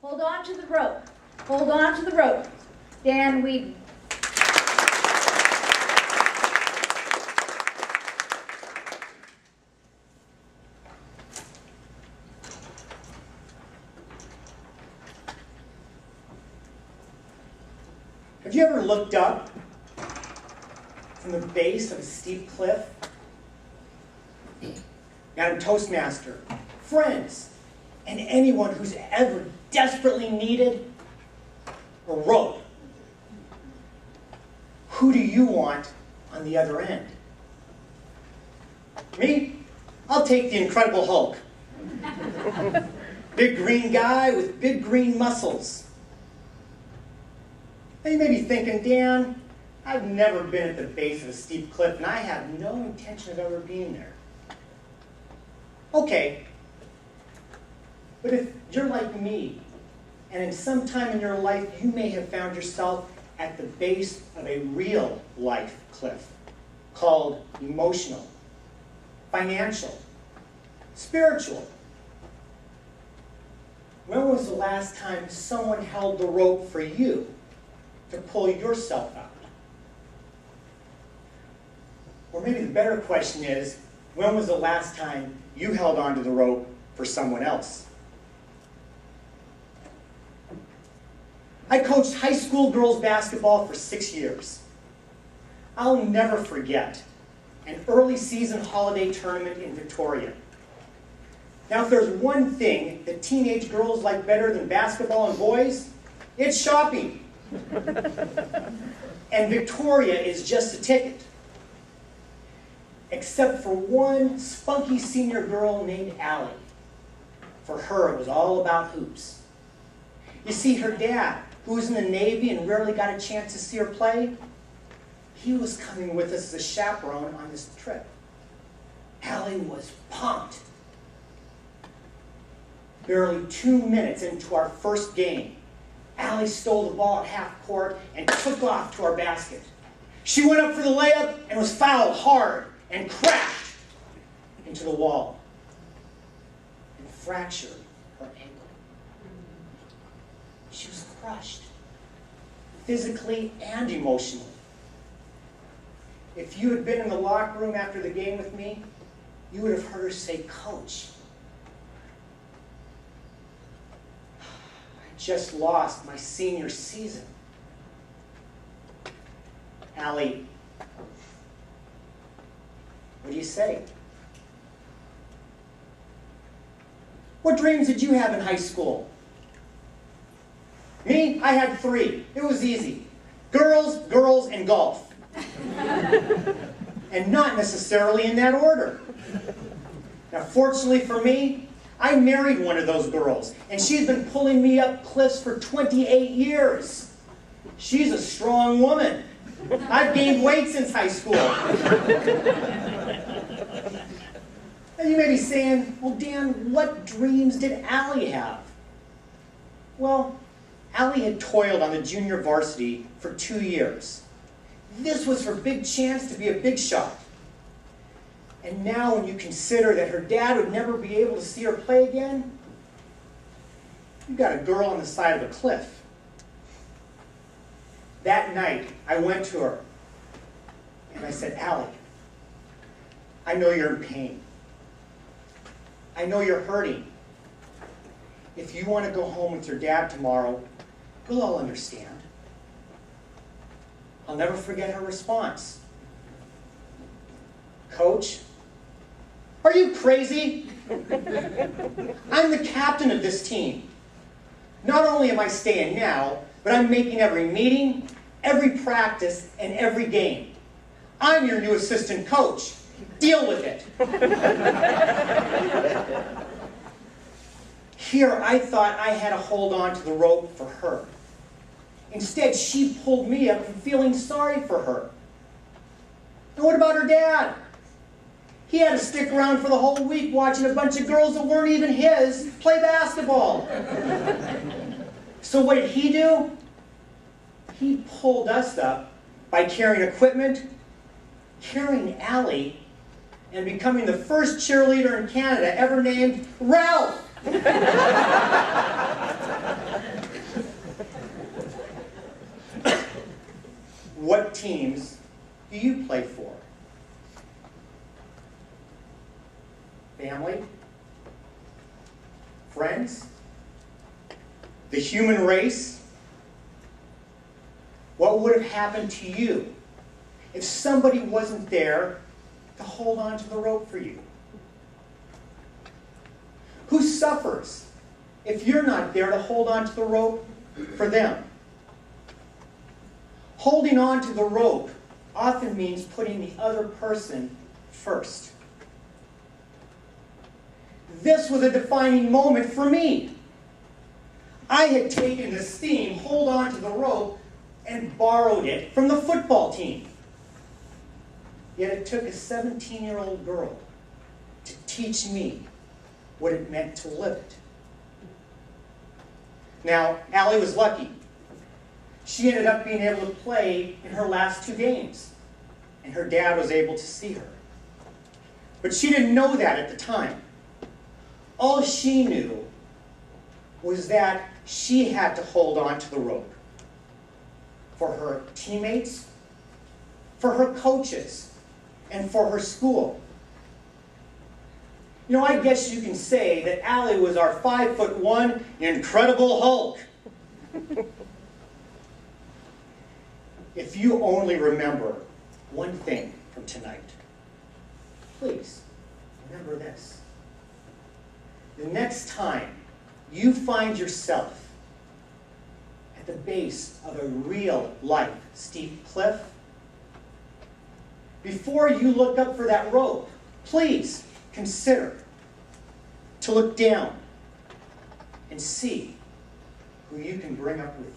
Hold on to the rope. Hold on to the rope. Dan Weedin. Have you ever looked up from the base of a steep cliff? Got a Toastmaster, friends, and anyone who's ever desperately needed a rope. Who do you want on the other end? Me? I'll take the Incredible Hulk. Big green guy with big green muscles. Now you may be thinking, Dan, I've never been at the base of a steep cliff and I have no intention of ever being there. Okay, but if you're like me, and in some time in your life you may have found yourself at the base of a real life cliff called emotional, financial, spiritual. When was the last time someone held the rope for you to pull yourself out? Or maybe the better question is, when was the last time you held onto the rope for someone else? I coached high school girls basketball for 6 years. I'll never forget an early season holiday tournament in Victoria. Now, if there's one thing that teenage girls like better than basketball and boys, it's shopping. And Victoria is just a ticket. Except for one spunky senior girl named Allie. For her, it was all about hoops. You see, her dad, who was in the Navy and rarely got a chance to see her play, he was coming with us as a chaperone on this trip. Allie was pumped. Barely 2 minutes into our first game, Allie stole the ball at half court and took off to our basket. She went up for the layup and was fouled hard and crashed into the wall and fractured her ankle. She was crushed, physically and emotionally. If you had been in the locker room after the game with me, you would have heard her say, "Coach, I just lost my senior season." Allie, what do you say? What dreams did you have in high school? Me, I had 3. It was easy. Girls, girls, and golf. And not necessarily in that order. Now, fortunately for me, I married one of those girls, and she's been pulling me up cliffs for 28 years. She's a strong woman. I've gained weight since high school. And you may be saying, well, Dan, what dreams did Allie have? Well, Allie had toiled on the junior varsity for 2 years. This was her big chance to be a big shot. And now when you consider that her dad would never be able to see her play again, you've got a girl on the side of a cliff. That night, I went to her and I said, Allie, I know you're in pain. I know you're hurting. If you want to go home with your dad tomorrow, we'll all understand. I'll never forget her response. Coach, are you crazy? I'm the captain of this team. Not only am I staying now, but I'm making every meeting, every practice, and every game. I'm your new assistant coach. Deal with it. Here, I thought I had to hold on to the rope for her. Instead, she pulled me up and feeling sorry for her. And what about her dad? He had to stick around for the whole week watching a bunch of girls that weren't even his play basketball. So what did he do? He pulled us up by carrying equipment, carrying Allie, and becoming the first cheerleader in Canada ever named Ralph. What teams do you play for? Family? Friends? The human race? What would have happened to you if somebody wasn't there to hold on to the rope for you? Who suffers if you're not there to hold on to the rope for them? Holding on to the rope often means putting the other person first. This was a defining moment for me. I had taken this theme, hold on to the rope, and borrowed it from the football team. Yet it took a 17-year-old girl to teach me what it meant to live it. Now, Allie was lucky. She ended up being able to play in her last 2 games, and her dad was able to see her. But she didn't know that at the time. All she knew was that she had to hold on to the rope for her teammates, for her coaches, and for her school. You know, I guess you can say that Allie was our 5'1" Incredible Hulk. If you only remember one thing from tonight, please remember this. The next time you find yourself at the base of a real-life steep cliff, before you look up for that rope, please consider to look down and see who you can bring up with you.